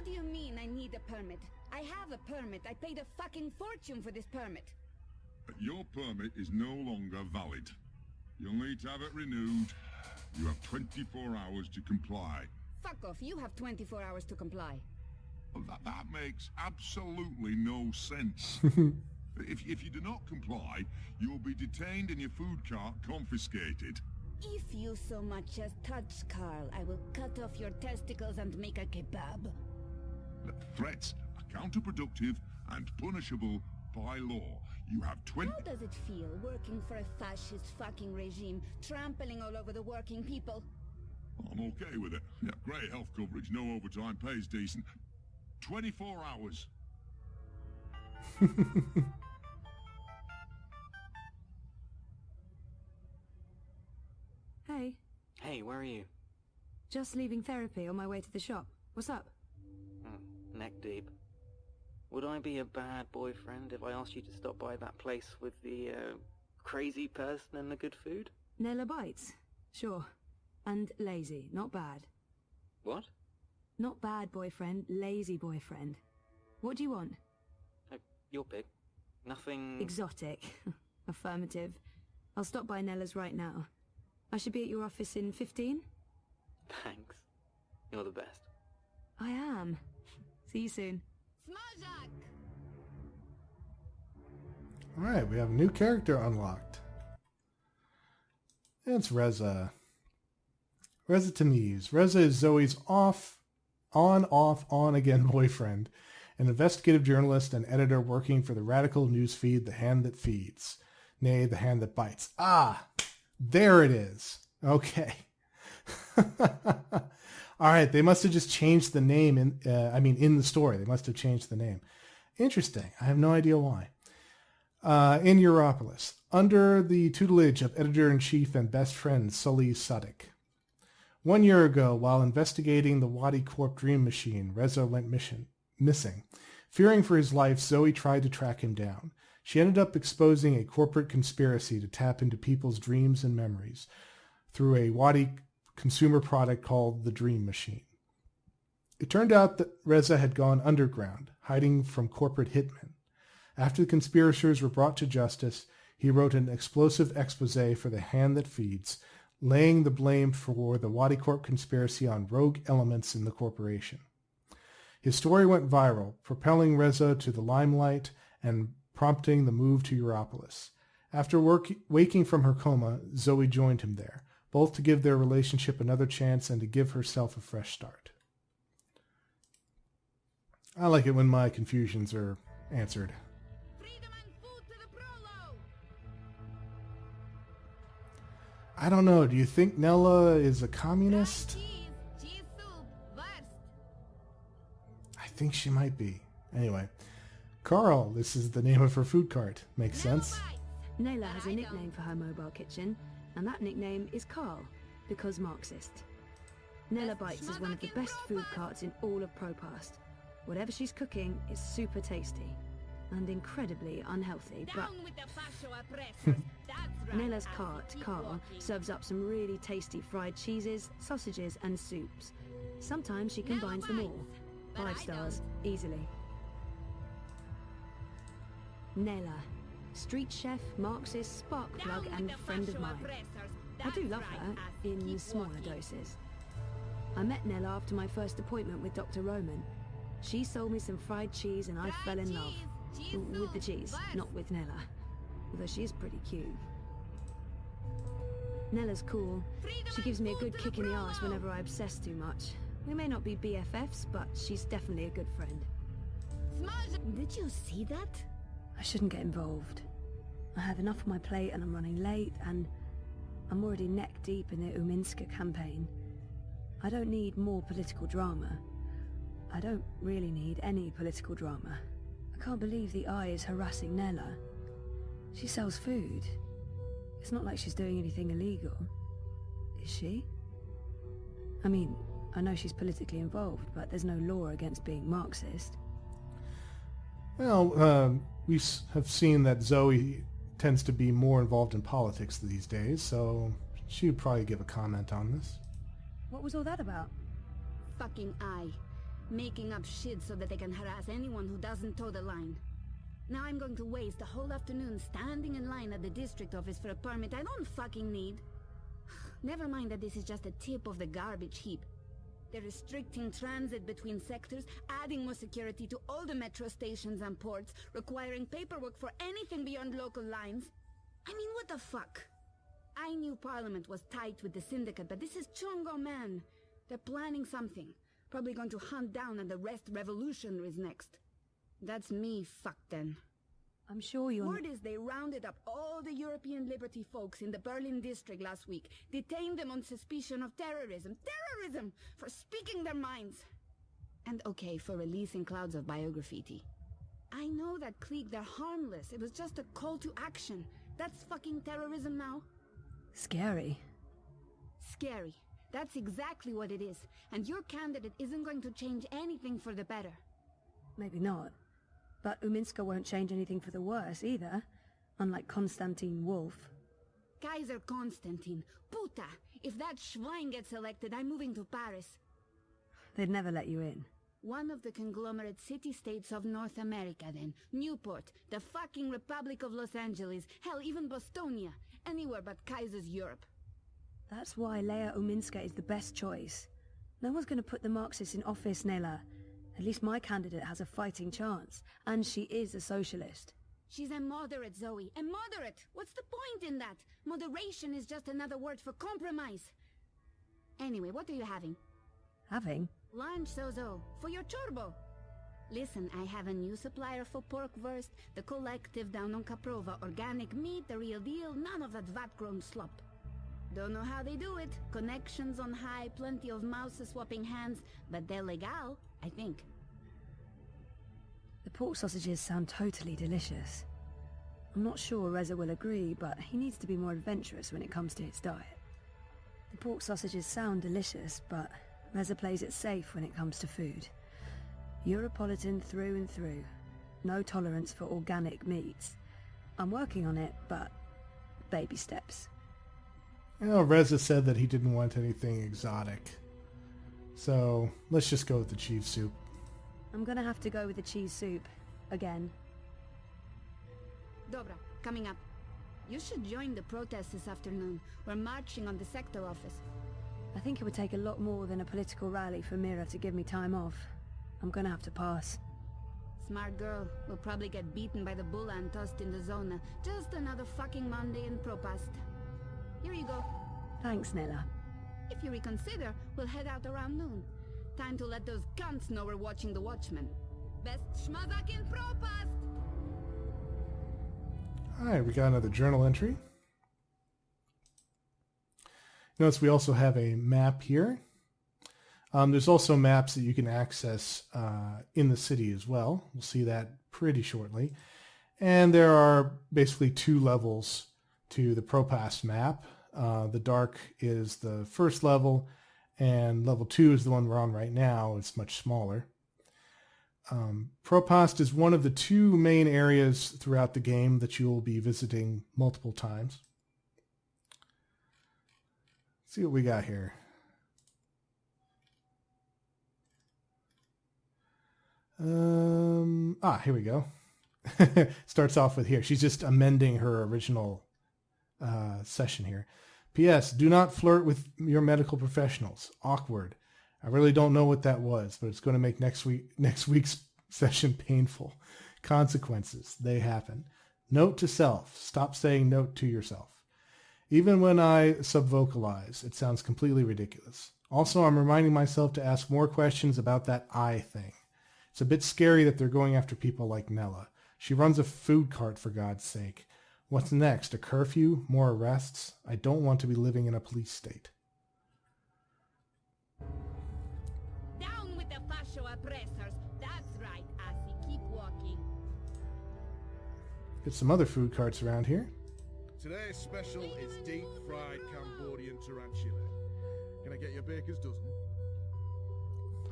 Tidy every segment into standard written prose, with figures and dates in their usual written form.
What do you mean I need a permit? I have a permit. I paid a fucking fortune for this permit. Your permit is no longer valid. You'll need to have it renewed. You have 24 hours to comply. Fuck off. You have 24 hours to comply. Well, that makes absolutely no sense. If you do not comply, you'll be detained and your food cart confiscated. If you so much as touch Carl, I will cut off your testicles and make a kebab. Threats are counterproductive and punishable by law. You have 20... How does it feel working for a fascist fucking regime, trampling all over the working people? I'm okay with it. Yeah, great health coverage, no overtime, pays decent. 24 hours. Hey. Hey, where are you? Just leaving therapy on my way to the shop. What's up? Neck deep. Would I be a bad boyfriend if I asked you to stop by that place with the, crazy person and the good food? Nella bites? Sure. And lazy, not bad. What? Not bad boyfriend, lazy boyfriend. What do you want? Your pick. Nothing... Exotic. Affirmative. I'll stop by Nella's right now. I should be at your office in 15? Thanks. You're the best. I am. See you soon. Alright, we have a new character unlocked. It's Reza. Reza Tamiz. Reza is Zoe's on again boyfriend, an investigative journalist and editor working for the radical newsfeed The Hand That Feeds. Nay, The Hand That Bites. Ah, there it is. Okay. Alright, they must have just changed the name in the story. They must have changed the name. Interesting. I have no idea why. In Europolis, under the tutelage of editor-in-chief and best friend Sully Sadiq. 1 year ago, while investigating the Wadi Corp dream machine, Reza went missing. Fearing for his life, Zoe tried to track him down. She ended up exposing a corporate conspiracy to tap into people's dreams and memories through a Wadi consumer product called the Dream Machine. It turned out that Reza had gone underground, hiding from corporate hitmen. After the conspirators were brought to justice, he wrote an explosive expose for The Hand That Feeds, laying the blame for the Wadi Corp conspiracy on rogue elements in the corporation. His story went viral, propelling Reza to the limelight and prompting the move to Europolis. After waking from her coma, Zoe joined him there, both to give their relationship another chance and to give herself a fresh start. I like it when my confusions are answered. I don't know. Do you think Nella is a communist? I think she might be. Anyway, Carl, this is the name of her food cart. Makes sense. Nella has a nickname for her mobile kitchen, and that nickname is Carl, because Marxist. Nella Bites is one of the best food carts in all of Propast. Whatever she's cooking is super tasty and incredibly unhealthy, but Nella's cart, Carl, serves up some really tasty fried cheeses, sausages and soups. Sometimes she combines them all. 5 stars, easily. Nella, street chef, Marxist, spark plug and friend of mine. I do love her, in smaller doses. I met Nella after my first appointment with Dr. Roman. She sold me some fried cheese and I fell in love. With the cheese, not with Nella. Although she is pretty cute. Nella's cool. She gives me a good kick in the arse whenever I obsess too much. We may not be BFFs, but she's definitely a good friend. Did you see that? I shouldn't get involved. I have enough on my plate and I'm running late, and I'm already neck deep in the Uminska campaign. I don't need more political drama. I don't really need any political drama. I can't believe the Eye is harassing Nella. She sells food. It's not like she's doing anything illegal. Is she? I mean, I know she's politically involved, but there's no law against being Marxist. Well, we have seen that Zoe tends to be more involved in politics these days, so she would probably give a comment on this. What was all that about? Fucking Eye. making up shit so that they can harass anyone who doesn't toe the line. Now I'm going to waste a whole afternoon standing in line at the district office for a permit I don't fucking need. Never mind that this is just a tip of the garbage heap. They're restricting transit between sectors, adding more security to all the metro stations and ports, requiring paperwork for anything beyond local lines. I mean, what the fuck? I knew Parliament was tight with the Syndicate, but this is Chungo, man. They're planning something. Probably going to hunt down and arrest revolutionaries next. That's me fucked then. I'm sure you're... Word is they rounded up all the European Liberty folks in the Berlin district last week, detained them on suspicion of terrorism. Terrorism! For speaking their minds! And okay, for releasing clouds of biograffiti. I know that clique, they're harmless. It was just a call to action. That's fucking terrorism now. Scary. Scary. That's exactly what it is. And your candidate isn't going to change anything for the better. Maybe not. But Uminska won't change anything for the worse either, unlike Konstantin Wolf. Kaiser Konstantin. Puta! If that Schwein gets elected, I'm moving to Paris. They'd never let you in. One of the conglomerate city-states of North America then. Newport, the fucking Republic of Los Angeles, hell, even Bostonia. Anywhere but Kaiser's Europe. That's why Leia Uminska is the best choice. No one's going to put the Marxists in office, Nela. At least my candidate has a fighting chance. And she is a socialist. She's a moderate, Zoe. A moderate! What's the point in that? Moderation is just another word for compromise. Anyway, what are you having? Having? Lunch, Zozo. For your chorbo. Listen, I have a new supplier for pork wurst, the collective down on Caprova. Organic meat, the real deal, none of that vat-grown slop. Don't know how they do it. Connections on high, plenty of mouses swapping hands, but they're legal, I think. The pork sausages sound totally delicious. I'm not sure Reza will agree, but he needs to be more adventurous when it comes to his diet. The pork sausages sound delicious, but Reza plays it safe when it comes to food. Europolitan through and through. No tolerance for organic meats. I'm working on it, but baby steps. Well, Reza said that he didn't want anything exotic. So, let's just go with the cheese soup. I'm gonna have to go with the cheese soup. Again. Dobra, coming up. You should join the protest this afternoon. We're marching on the sector office. I think it would take a lot more than a political rally for Mira to give me time off. I'm gonna have to pass. Smart girl. We'll probably get beaten by the bulla and tossed in the zona. Just another fucking Monday in Propast. Here you go. Thanks, Nella. If you reconsider, we'll head out around noon. Time to let those cunts know we're watching the Watchmen. Best schmazak in Propast! Alright, we got another journal entry. Notice we also have a map here. There's also maps that you can access in the city as well. We'll see that pretty shortly. And there are basically two levels to the Propast map. The dark is the first level, and level 2 is the one we're on right now. It's much smaller. Propast is one of the two main areas throughout the game that you will be visiting multiple times. Let's see what we got here. Here we go. Starts off with here. She's just amending her original session here. P.S. Do not flirt with your medical professionals. Awkward. I really don't know what that was, but it's going to make next week's session painful. Consequences. They happen. Note to self. Stop saying note to yourself. Even when I subvocalize, it sounds completely ridiculous. Also, I'm reminding myself to ask more questions about that I thing. It's a bit scary that they're going after people like Nella. She runs a food cart, for God's sake. What's next? A curfew? More arrests? I don't want to be living in a police state. Down with the fascio oppressors. That's right, Asi. Keep walking. Get some other food carts around here. Today's special is deep-fried Cambodian tarantula. Can I get you a baker's dozen?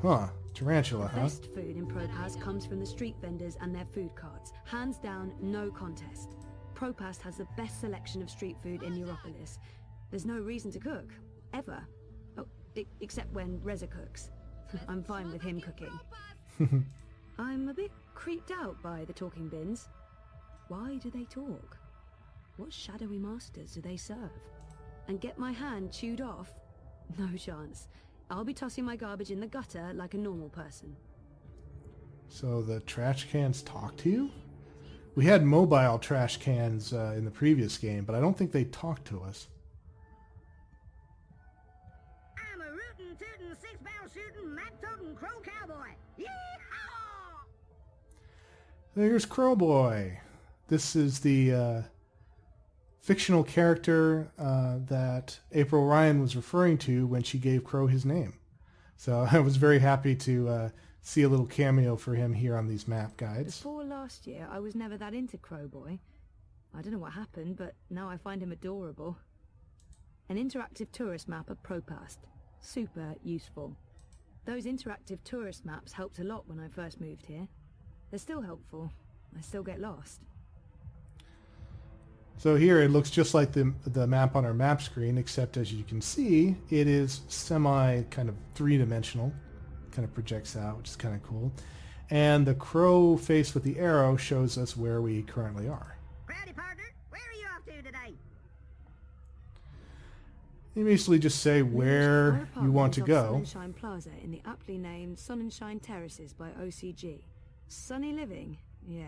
Huh. Tarantula, huh? Best food in Propast comes from the street vendors and their food carts. Hands down, no contest. Propast has the best selection of street food in Europolis. There's no reason to cook. Ever. Oh, except when Reza cooks. I'm fine with him cooking. I'm a bit creeped out by the talking bins. Why do they talk? What shadowy masters do they serve? And get my hand chewed off? No chance. I'll be tossing my garbage in the gutter like a normal person. So the trash cans talk to you? We had mobile trash cans in the previous game, but I don't think they talk to us. I'm a rootin', tootin', six-barrel shooting, map-toting crow cowboy. Yee-haw! There's Crowboy. This is the fictional character that April Ryan was referring to when she gave Crow his name. So I was very happy to see a little cameo for him here on these map guides. Before last year, I was never that into Crowboy. I don't know what happened, but now I find him adorable. An interactive tourist map of Propast. Super useful. Those interactive tourist maps helped a lot when I first moved here. They're still helpful. I still get lost. So here it looks just like the map on our map screen, except as you can see, it is semi kind of three-dimensional. Kind of projects out, which is kind of cool. And the crow face with the arrow shows us where we currently are. Howdy, partner. Where are you off to today? You basically just say where you want to go. Sunshine Plaza in the aptly named Sunshine Terraces by OCG. Sunny living? Yeah.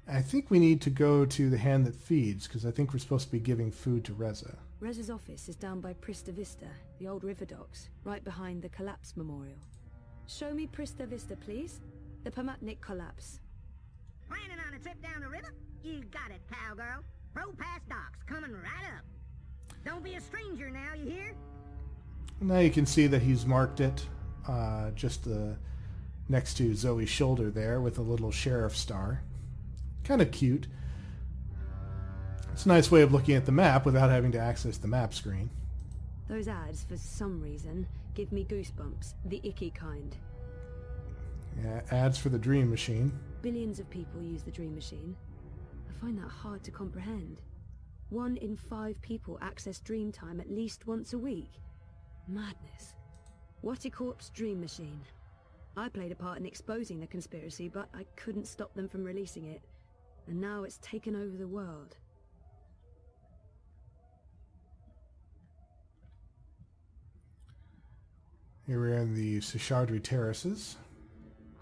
I think we need to go to the hand that feeds, because I think we're supposed to be giving food to Reza. Reza's office is down by Prista Vista, the old river docks, right behind the collapse memorial. Show me Prista Vista, please. The Pamatnik collapse. Planning on a trip down the river? You got it, cowgirl. Propast docks coming right up. Don't be a stranger now, you hear? Now you can see that he's marked it just next to Zoe's shoulder there with a little sheriff star. Kind of cute. It's a nice way of looking at the map without having to access the map screen. Those ads, for some reason, give me goosebumps, the icky kind. Yeah, ads for the Dream Machine. Billions of people use the Dream Machine. I find that hard to comprehend. 1 in 5 people access Dreamtime at least once a week. Madness. Whattycorp's Dream Machine. I played a part in exposing the conspiracy, but I couldn't stop them from releasing it. And now it's taken over the world. Here we're in the Seshadri Terraces.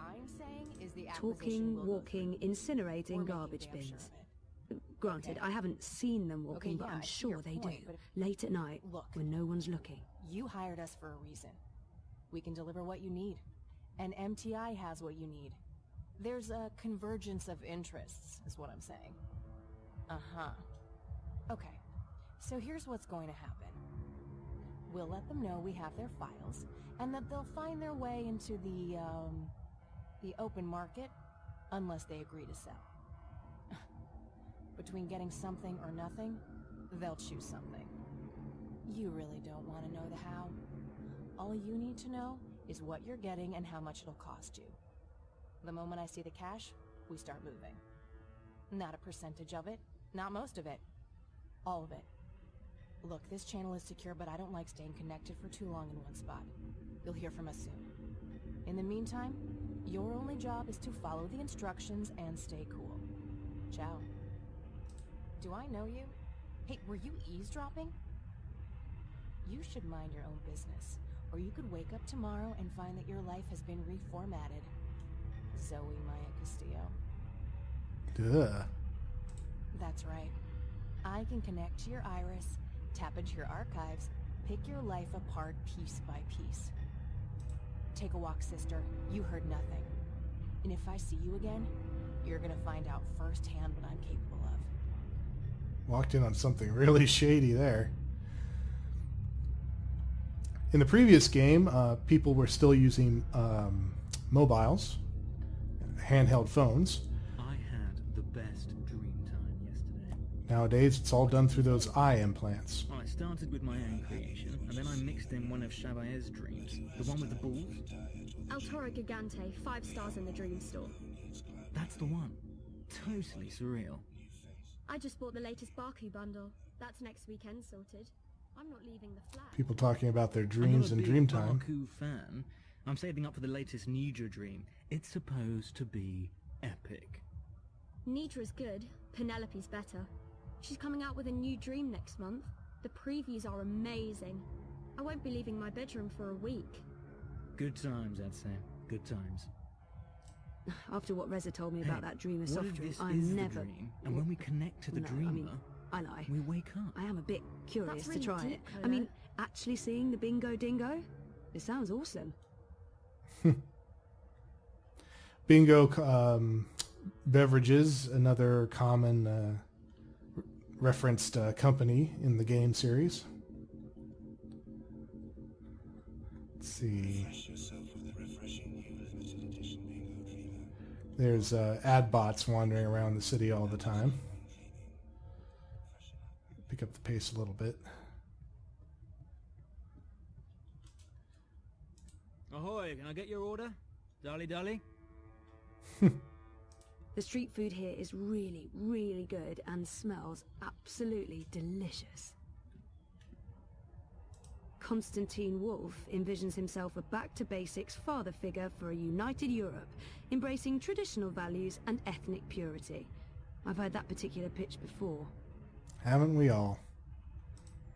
I'm saying is the Talking, walking, incinerating garbage bins. Granted, I haven't seen them walking, but I'm sure they do. Late at night, when no one's looking. You hired us for a reason. We can deliver what you need. And MTI has what you need. There's a convergence of interests, is what I'm saying. Uh-huh. Okay, so here's what's going to happen. We'll let them know we have their files, and that they'll find their way into the open market, unless they agree to sell. Between getting something or nothing, they'll choose something. You really don't want to know the how. All you need to know is what you're getting and how much it'll cost you. The moment I see the cash, we start moving. Not a percentage of it, not most of it. All of it. Look, this channel is secure, but I don't like staying connected for too long in one spot. You'll hear from us soon. In the meantime, your only job is to follow the instructions and stay cool. Ciao. Do I know you? Hey, were you eavesdropping? You should mind your own business, or you could wake up tomorrow and find that your life has been reformatted. Zoe Maya Castillo. Duh. That's right. I can connect to your iris, tap into your archives, pick your life apart piece by piece. Take a walk, sister. You heard nothing. And if I see you again, you're gonna find out firsthand what I'm capable of. Walked in on something really shady there. In the previous game, people were still using mobiles, handheld phones. I had the best dream time yesterday. Nowadays, it's all done through those eye implants. I started with my own creation, and then I mixed in one of Shabaez's dreams, the one with the balls. Altora Gigante, 5 stars in the Dream Store. That's the one. Totally surreal. I just bought the latest Baku bundle. That's next weekend sorted. I'm not leaving the flat. People talking about their I'm dreams not in a big Dreamtime. Baku fan. I'm saving up for the latest Nidra dream. It's supposed to be epic. Nidra's good. Penelope's better. She's coming out with a new dream next month. The previews are amazing. I won't be leaving my bedroom for a week. Good times, I'd say. Good times. After what Reza told me about that dreamer What soft if drink, this I'm is never... the dream, and when we connect to the No, dreamer, I mean, I lie. we wake up? I am a bit curious That's really to try deep, it. I Polo. mean, actually seeing the bingo dingo? It sounds awesome. Bingo Beverages, another common referenced company in the game series. Let's see. There's ad bots wandering around the city all the time. Pick up the pace a little bit. Ahoy, can I get your order? Dolly dolly? The street food here is really, really good and smells absolutely delicious. Constantine Wolf envisions himself a back-to-basics father figure for a united Europe, embracing traditional values and ethnic purity. I've heard that particular pitch before. Haven't we all?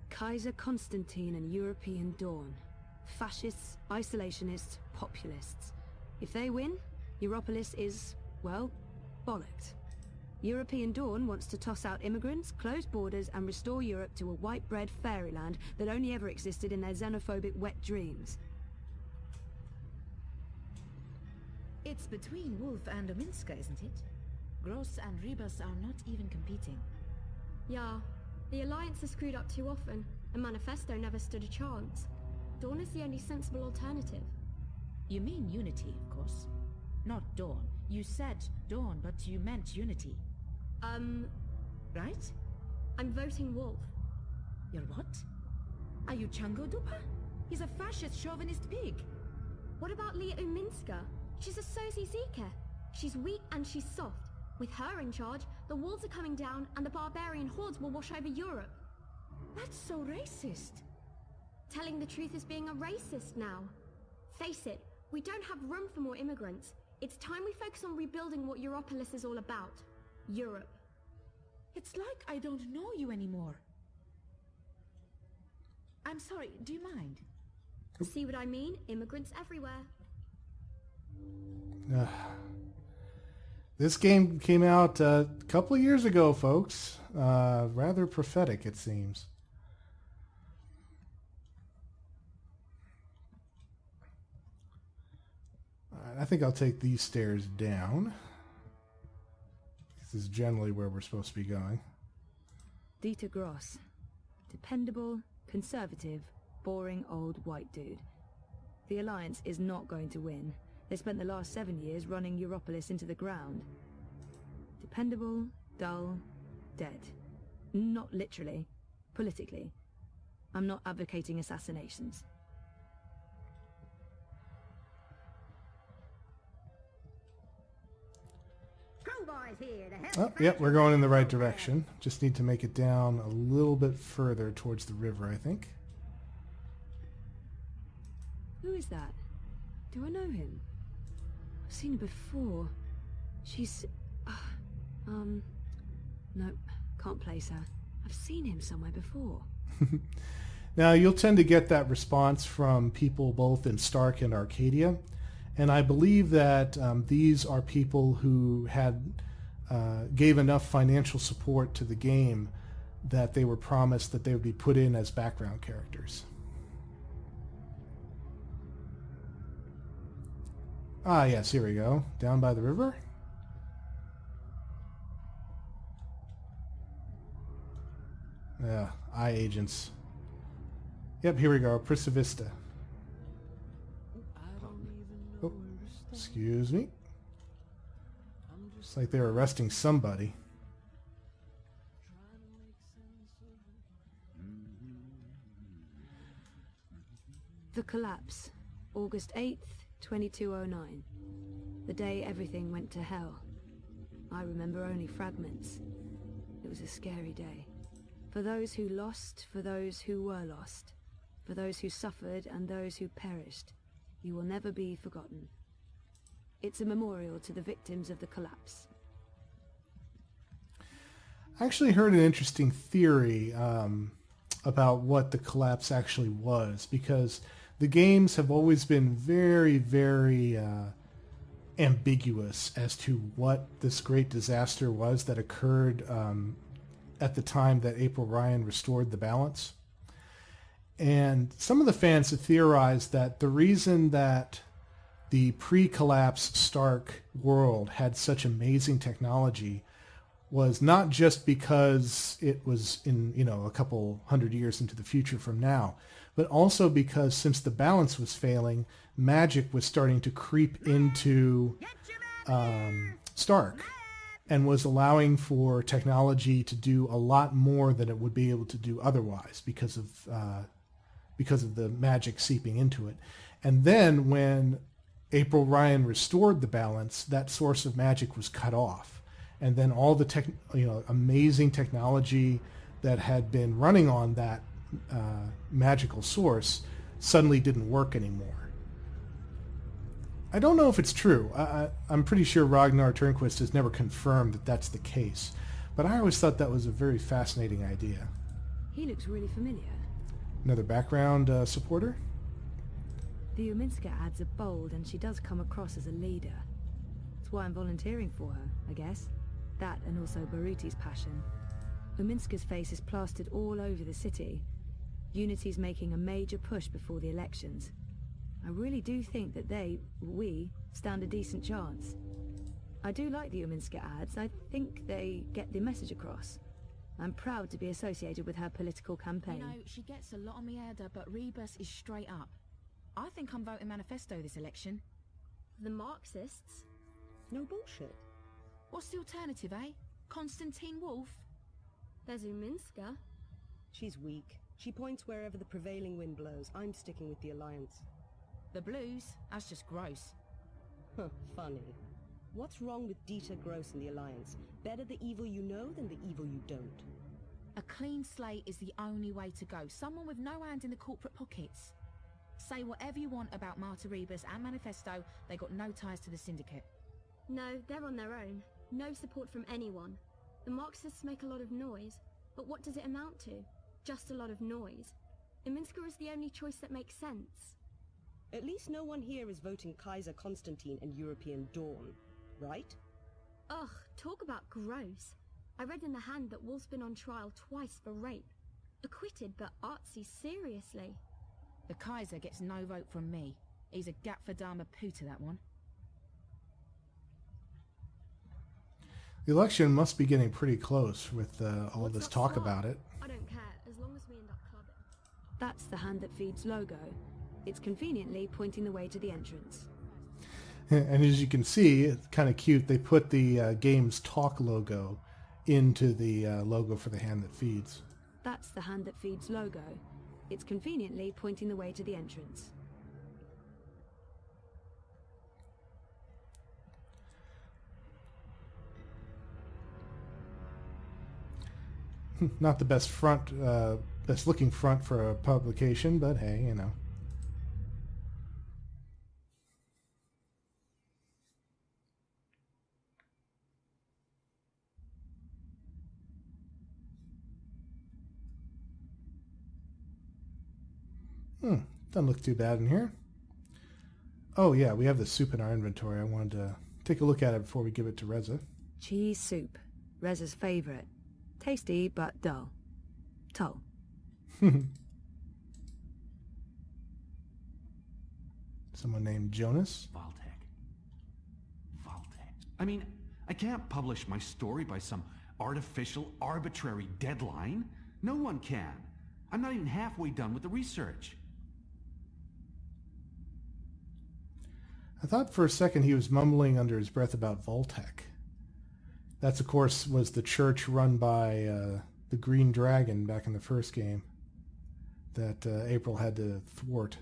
Kaiser Constantine and European Dawn. Fascists, isolationists, populists. If they win, Europolis is, well, bollocked. European Dawn wants to toss out immigrants, close borders, and restore Europe to a white-bread fairyland that only ever existed in their xenophobic wet dreams. It's between Wolf and Ominska, isn't it? Gross and Rebus are not even competing. Yeah, the Alliance has screwed up too often, and Manifesto never stood a chance. Dawn is the only sensible alternative. You mean Unity, of course. Not Dawn. You said Dawn, but you meant Unity. Right? I'm voting Wolf. You're what? Are you Chango Dupa? He's a fascist chauvinist pig. What about Leah Uminska? She's a Sozi Zika. She's weak and she's soft. With her in charge, the walls are coming down and the barbarian hordes will wash over Europe. That's so racist. Telling the truth is being a racist now. Face it, we don't have room for more immigrants. It's time we focus on rebuilding what Europolis is all about. Europe. It's like I don't know you anymore. I'm sorry, do you mind? See what I mean? Immigrants everywhere. This game came out a couple of years ago, folks. Rather prophetic, it seems. All right, I think I'll take these stairs down. This is generally where we're supposed to be going. Dieter Gross. Dependable, conservative, boring old white dude. The Alliance is not going to win. They spent the last 7 years running Europolis into the ground. Dependable, dull, dead. Not literally. Politically. I'm not advocating assassinations. Oh, yep, we're going in the right direction. Just need to make it down a little bit further towards the river, I think. Who is that? Do I know him? I've seen her before. She's... Nope, can't place her. I've seen him somewhere before. Now, you'll tend to get that response from people both in Stark and Arcadia. And I believe that these are people who had gave enough financial support to the game that they were promised that they would be put in as background characters. Ah, yes, here we go. Down by the river. Yeah, eye agents. Yep, here we go. Prisavista. Oh, excuse me. It's like they're arresting somebody. The Collapse. August 8th, 2209. The day everything went to hell. I remember only fragments. It was a scary day. For those who lost, for those who were lost, for those who suffered and those who perished, you will never be forgotten. It's a memorial to the victims of the collapse. I actually heard an interesting theory about what the collapse actually was, because the games have always been very, very ambiguous as to what this great disaster was that occurred at the time that April Ryan restored the balance. And some of the fans have theorized that the reason that the pre-collapse Stark world had such amazing technology was not just because it was in, a couple hundred years into the future from now, but also because since the balance was failing, magic was starting to creep into Stark and was allowing for technology to do a lot more than it would be able to do otherwise because of the magic seeping into it. And then when April Ryan restored the balance, that source of magic was cut off. And then all the amazing technology that had been running on that magical source suddenly didn't work anymore. I don't know if it's true. I'm pretty sure Ragnar Turnquist has never confirmed that that's the case. But I always thought that was a very fascinating idea. He looks really familiar. Another background supporter? The Uminska ads are bold, and she does come across as a leader. That's why I'm volunteering for her, I guess. That and also Baruti's passion. Uminska's face is plastered all over the city. Unity's making a major push before the elections. I really do think that we, stand a decent chance. I do like the Uminska ads. I think they get the message across. I'm proud to be associated with her political campaign. She gets a lot on me Ada, but Rebus is straight up. I think I'm voting Manifesto this election. The Marxists? No bullshit. What's the alternative, eh? Constantine Wolf? There's Uminska. She's weak. She points wherever the prevailing wind blows. I'm sticking with the Alliance. The Blues? That's just gross. Huh, funny. What's wrong with Dieter Gross and the Alliance? Better the evil you know than the evil you don't. A clean slate is the only way to go. Someone with no hand in the corporate pockets. Say whatever you want about Marta Rebus and Manifesto, they got no ties to the Syndicate. No, they're on their own. No support from anyone. The Marxists make a lot of noise, but what does it amount to? Just a lot of noise. Uminska is the only choice that makes sense. At least no one here is voting Kaiser Constantine and European Dawn, right? Ugh, talk about gross. I read in the hand that Wolf's been on trial twice for rape. Acquitted, but artsy, seriously. The Kaiser gets no vote from me. He's a Gapfadama Puta, that one. The election must be getting pretty close with all this talk about it. I don't care, as long as we end up clubbing. That's the Hand That Feeds logo. It's conveniently pointing the way to the entrance. And as you can see, it's kind of cute. They put the Games Talk logo into the logo for the Hand That Feeds. That's the Hand That Feeds logo. It's conveniently pointing the way to the entrance. Not the best best looking front for a publication, but hey, you know. Doesn't look too bad in here. Oh yeah, we have the soup in our inventory. I wanted to take a look at it before we give it to Reza. Cheese soup. Reza's favorite. Tasty, but dull. Tull. Someone named Jonas? Vaultec. I mean, I can't publish my story by some artificial, arbitrary deadline. No one can. I'm not even halfway done with the research. I thought for a second he was mumbling under his breath about Vaultec. That's, of course, was the church run by the Green Dragon back in the first game that April had to thwart.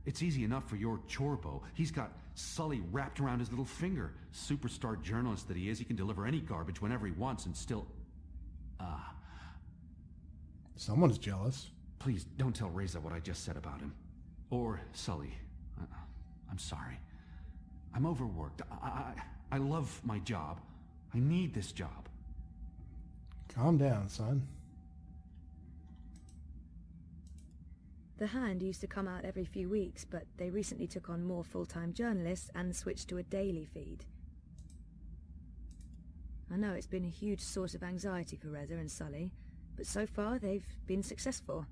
It's easy enough for your Chorbo. He's got Sully wrapped around his little finger. Superstar journalist that he is, he can deliver any garbage whenever he wants and still... Someone's jealous. Please don't tell Reza what I just said about him. Or Sully. I'm sorry. I'm overworked. I love my job. I need this job. Calm down, son. The Hand used to come out every few weeks, but they recently took on more full-time journalists and switched to a daily feed. I know it's been a huge source of anxiety for Reza and Sully, but so far they've been successful.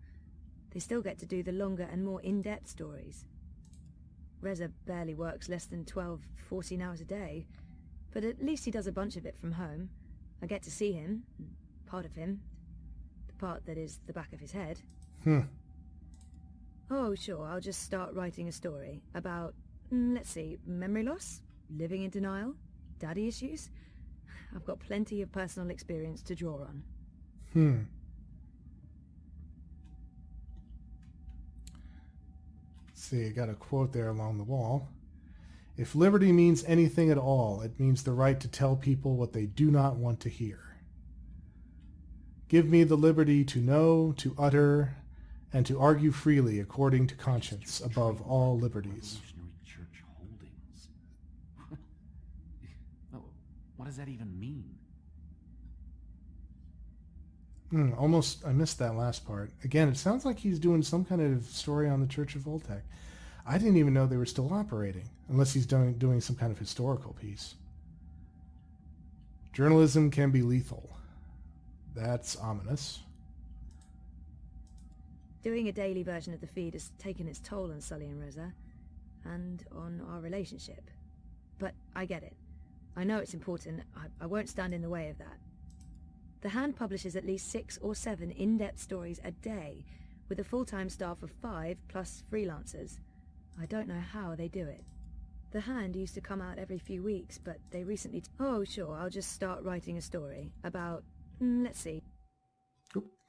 They still get to do the longer and more in-depth stories. Reza barely works less than 12, 14 hours a day, but at least he does a bunch of it from home. I get to see him, part of him, the part that is the back of his head. Oh, sure, I'll just start writing a story about, let's see, memory loss, living in denial, daddy issues. I've got plenty of personal experience to draw on. See, I got a quote there along the wall. If liberty means anything at all, it means the right to tell people what they do not want to hear. Give me the liberty to know, to utter, and to argue freely according to conscience above all liberties. Revolutionary Church holdings. What does that even mean? Almost, I missed that last part. Again, it sounds like he's doing some kind of story on the Church of Voltec. I didn't even know they were still operating, unless he's doing some kind of historical piece. Journalism can be lethal. That's ominous. Doing a daily version of the feed has taken its toll on Sully and Reza, and on our relationship. But I get it. I know it's important. I won't stand in the way of that. The Hand publishes at least 6 or 7 in-depth stories a day, with a full-time staff of 5 plus freelancers. I don't know how they do it. The Hand used to come out every few weeks, but they recently... Oh, sure, I'll just start writing a story about, let's see,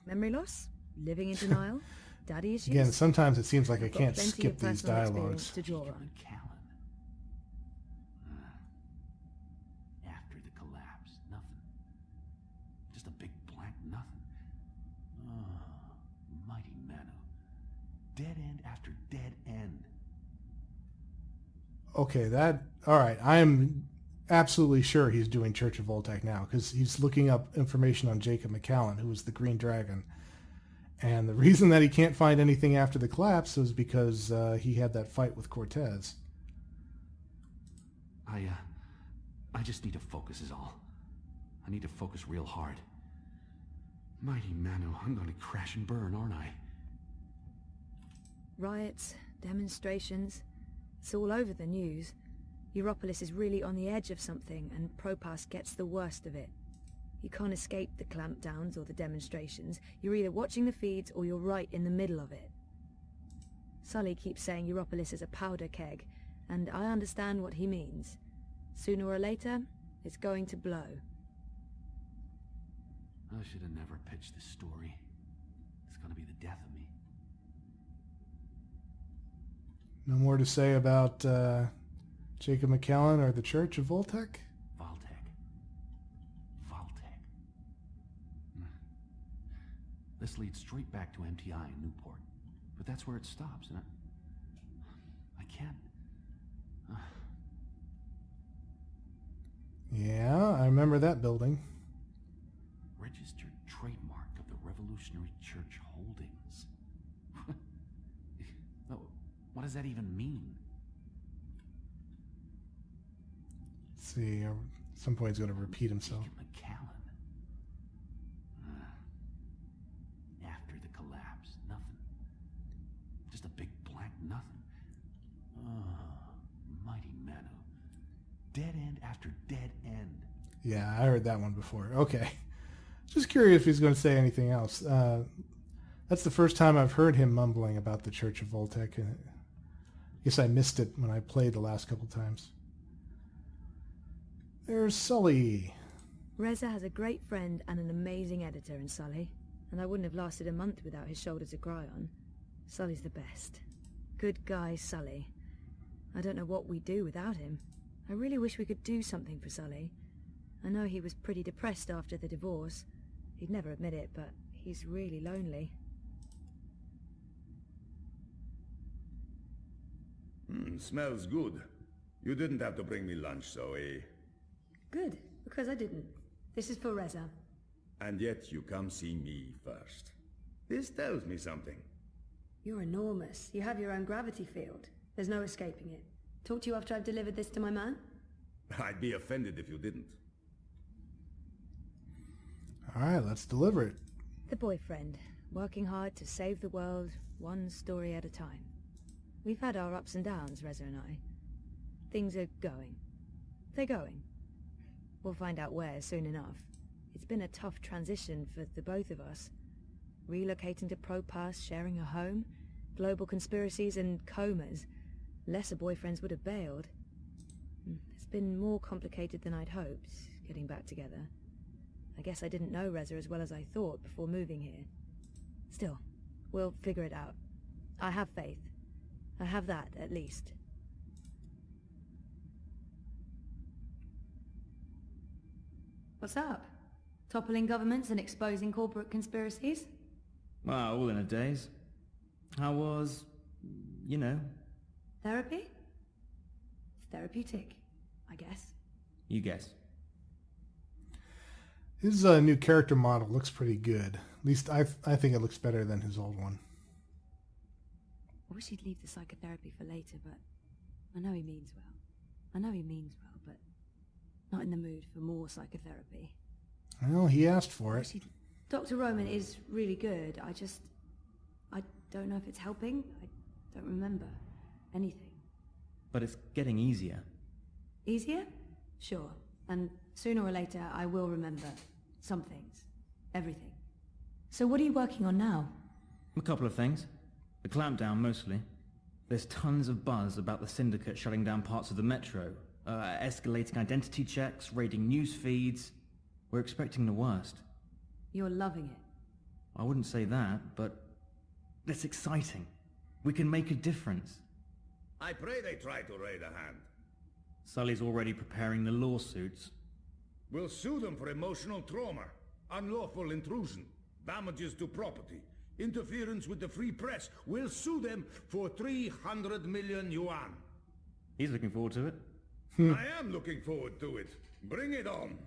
memory loss, living in denial, daddy issues. Again, sometimes it seems like I I've got can't plenty skip of these personal dialogues. experience to draw on. After the collapse, nothing. Just a big blank nothing. Oh, mighty Manu. Dead end after dead end. Okay, all right. I am absolutely sure he's doing Church of Voltec now, because he's looking up information on Jacob McCallan, who was the Green Dragon. And the reason that he can't find anything after the collapse was because he had that fight with Cortez. I just need to focus is all. I need to focus real hard. Mighty Manu, I'm going to crash and burn, aren't I? Riots, demonstrations, it's all over the news. Europolis is really on the edge of something, and Propast gets the worst of it. You can't escape the clampdowns or the demonstrations. You're either watching the feeds or you're right in the middle of it. Sully keeps saying Europolis is a powder keg, and I understand what he means. Sooner or later, it's going to blow. I should have never pitched this story. It's going to be the death of me. No more to say about Jacob McCallan or the Church of Voltec? Voltec. This leads straight back to MTI in Newport. But that's where it stops, and I can't... Yeah, I remember that building. Registered trademark of the Revolutionary Church holdings. What does that even mean? Let's see, at some point he's going to repeat himself. McCallan. After the collapse, nothing. Just a big blank nothing. Oh, mighty Manu. Dead end after dead end. Yeah, I heard that one before. Okay. Just curious if he's going to say anything else. That's the first time I've heard him mumbling about the Church of Voltec. I guess I missed it when I played the last couple times. There's Sully. Reza has a great friend and an amazing editor in Sully, and I wouldn't have lasted a month without his shoulder to cry on. Sully's the best. Good guy, Sully. I don't know what we'd do without him. I really wish we could do something for Sully. I know he was pretty depressed after the divorce. He'd never admit it, but He's really lonely. Smells good. You didn't have to bring me lunch, Zoe. Good, because I didn't. This is for Reza. And yet you come see me first. This tells me something. You're enormous. You have your own gravity field. There's no escaping it. Talk to you after I've delivered this to my man? I'd be offended if you didn't. Alright, let's deliver it. The boyfriend, working hard to save the world, one story at a time. We've had our ups and downs, Reza and I. Things are going. They're going. We'll find out where soon enough. It's been a tough transition for the both of us. Relocating to Propast, sharing a home, global conspiracies and comas. Lesser boyfriends would have bailed. It's been more complicated than I'd hoped, getting back together. I guess I didn't know Reza as well as I thought before moving here. Still, we'll figure it out. I have faith. I have that, at least. What's up? Toppling governments and exposing corporate conspiracies? Well, all in a daze. How was, you know? Therapy? It's therapeutic, I guess. You guess. His new character model looks pretty good. At least I think it looks better than his old one. I wish he'd leave the psychotherapy for later, but I know he means well. But not in the mood for more psychotherapy. Well, he asked for it. Dr. Roman is really good. I don't know if it's helping. I don't remember anything. But it's getting easier. Easier? Sure. And sooner or later, I will remember some things. Everything. So what are you working on now? A couple of things. The clampdown, mostly. There's tons of buzz about the Syndicate shutting down parts of the metro, escalating identity checks, raiding news feeds. We're expecting the worst. You're loving it. I wouldn't say that, but it's exciting. We can make a difference. I pray they try to raid a hand. Sully's already preparing the lawsuits. We'll sue them for emotional trauma, unlawful intrusion, damages to property, interference with the free press. We'll sue them for 300 million yuan. He's looking forward to it. I am looking forward to it. Bring it on.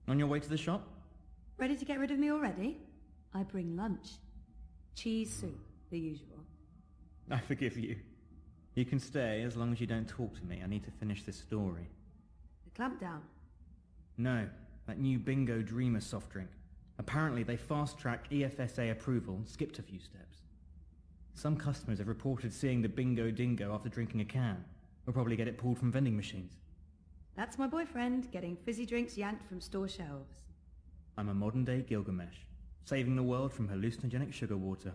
On your way to the shop? Ready to get rid of me already? I bring lunch. Cheese soup, the usual. I forgive you. You can stay as long as you don't talk to me. I need to finish this story. The clampdown? No, that new Bingo Dreamer soft drink. Apparently they fast-tracked EFSA approval and skipped a few steps. Some customers have reported seeing the Bingo Dingo after drinking a can. We'll probably get it pulled from vending machines. That's my boyfriend, getting fizzy drinks yanked from store shelves. I'm a modern-day Gilgamesh, saving the world from hallucinogenic sugar water.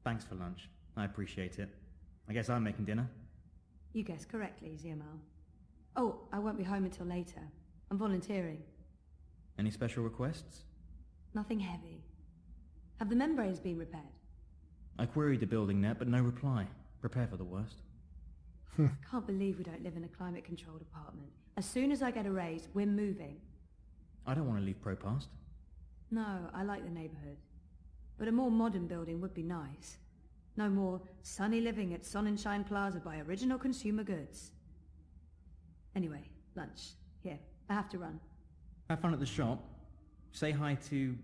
Thanks for lunch. I appreciate it. I guess I'm making dinner. You guessed correctly, Ziamal. Oh, I won't be home until later. I'm volunteering. Any special requests? Nothing heavy. Have the membranes been repaired? I queried the building net, but no reply. Prepare for the worst. Can't believe we don't live in a climate-controlled apartment. As soon as I get a raise, we're moving. I don't want to leave Propast. No, I like the neighborhood. But a more modern building would be nice. No more sunny living at Sonnenschein Plaza by Original Consumer Goods. Anyway, lunch. Here, I have to run. Have fun at the shop. Say hi to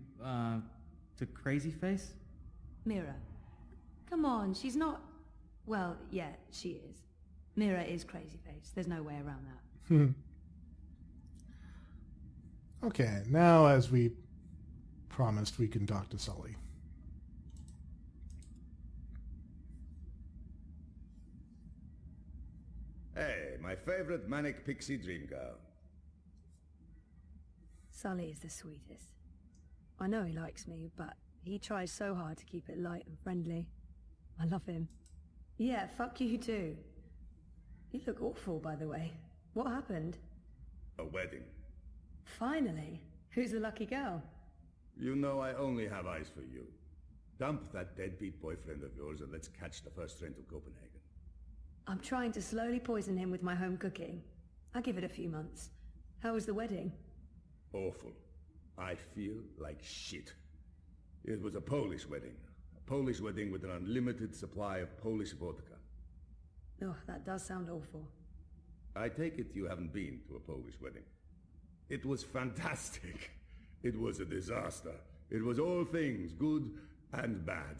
Crazy Face? Mira. Come on, she's not... Well, yeah, she is. Mira is Crazy Face. There's no way around that. Okay, now as we promised, we can talk to Sully. Hey, my favorite manic pixie dream girl. Sully is the sweetest. I know he likes me, but he tries so hard to keep it light and friendly. I love him. Yeah, fuck you too. You look awful, by the way. What happened? A wedding. Finally. Who's the lucky girl? You know I only have eyes for you. Dump that deadbeat boyfriend of yours and let's catch the first train to Copenhagen. I'm trying to slowly poison him with my home cooking. I'll give it a few months. How was the wedding? Awful. I feel like shit. It was a Polish wedding. A Polish wedding with an unlimited supply of Polish vodka. Oh, that does sound awful. I take it you haven't been to a Polish wedding. It was fantastic. It was a disaster. It was all things, good and bad.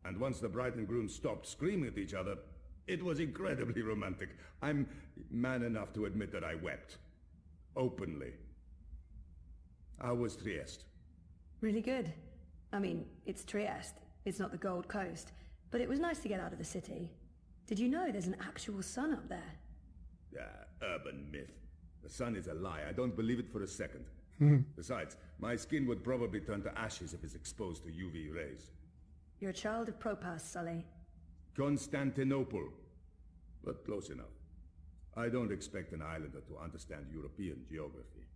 And once the bride and groom stopped screaming at each other, it was incredibly romantic. I'm man enough to admit that I wept. Openly. How was Trieste? Really good. I mean, it's Trieste. It's not the Gold Coast. But it was nice to get out of the city. Did you know there's an actual sun up there? Urban myth. The sun is a lie. I don't believe it for a second. Besides, my skin would probably turn to ashes if it's exposed to UV rays. You're a child of Propast, Sully. Constantinople. But close enough. I don't expect an islander to understand European geography.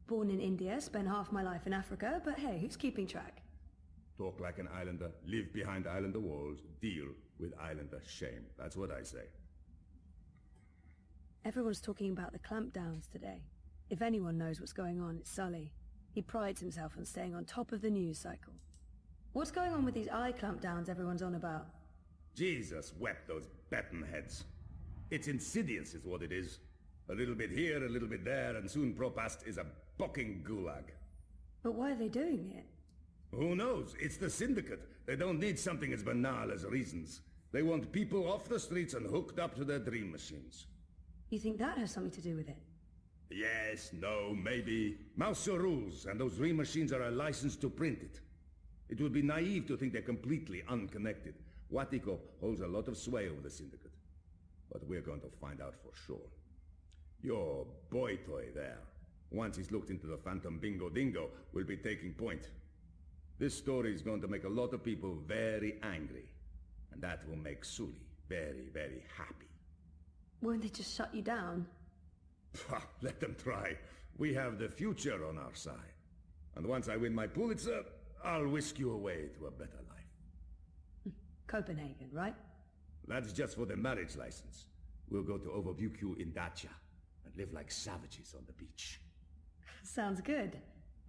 Born in India, spent half my life in Africa, but hey, who's keeping track? Talk like an islander, live behind islander walls, deal with islander shame. That's what I say. Everyone's talking about the clampdowns today. If anyone knows what's going on, it's Sully. He prides himself on staying on top of the news cycle. What's going on with these eye clampdowns everyone's on about? Jesus wept those baton heads. It's insidious is what it is. A little bit here, a little bit there, and soon Propast is a bucking gulag. But why are they doing it? Who knows? It's the syndicate. They don't need something as banal as reasons. They want people off the streets and hooked up to their dream machines. You think that has something to do with it? Yes, no, maybe. Mauser rules, and those dream machines are a license to print it. It would be naive to think they're completely unconnected. Watiko holds a lot of sway over the syndicate. But we're going to find out for sure. Your boy toy there, once he's looked into the Phantom Bingo Dingo, will be taking point. This story is going to make a lot of people very angry. And that will make Sully very, very happy. Won't they just shut you down? Let them try. We have the future on our side. And once I win my Pulitzer, I'll whisk you away to a better life. Copenhagen, right? That's just for the marriage license. We'll go to Overbukyu in Dacia and live like savages on the beach. Sounds good.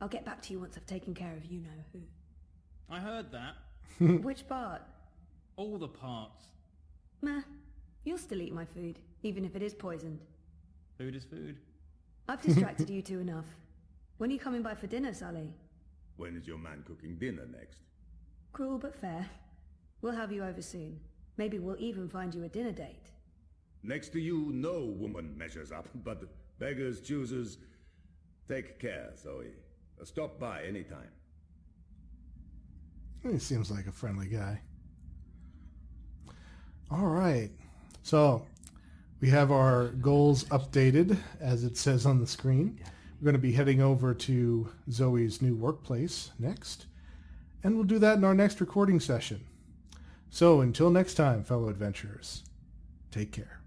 I'll get back to you once I've taken care of you-know-who. I heard that. Which part? All the parts. Meh. You'll still eat my food, even if it is poisoned. Food is food. I've distracted you two enough. When are you coming by for dinner, Sully? When is your man cooking dinner next? Cruel but fair. We'll have you over soon. Maybe we'll even find you a dinner date. Next to you, no woman measures up, but beggars, choosers, take care, Zoe. Stop by anytime. He seems like a friendly guy. All right. So we have our goals updated as it says on the screen. We're going to be heading over to Zoe's new workplace next. And we'll do that in our next recording session. So until next time, fellow adventurers, take care.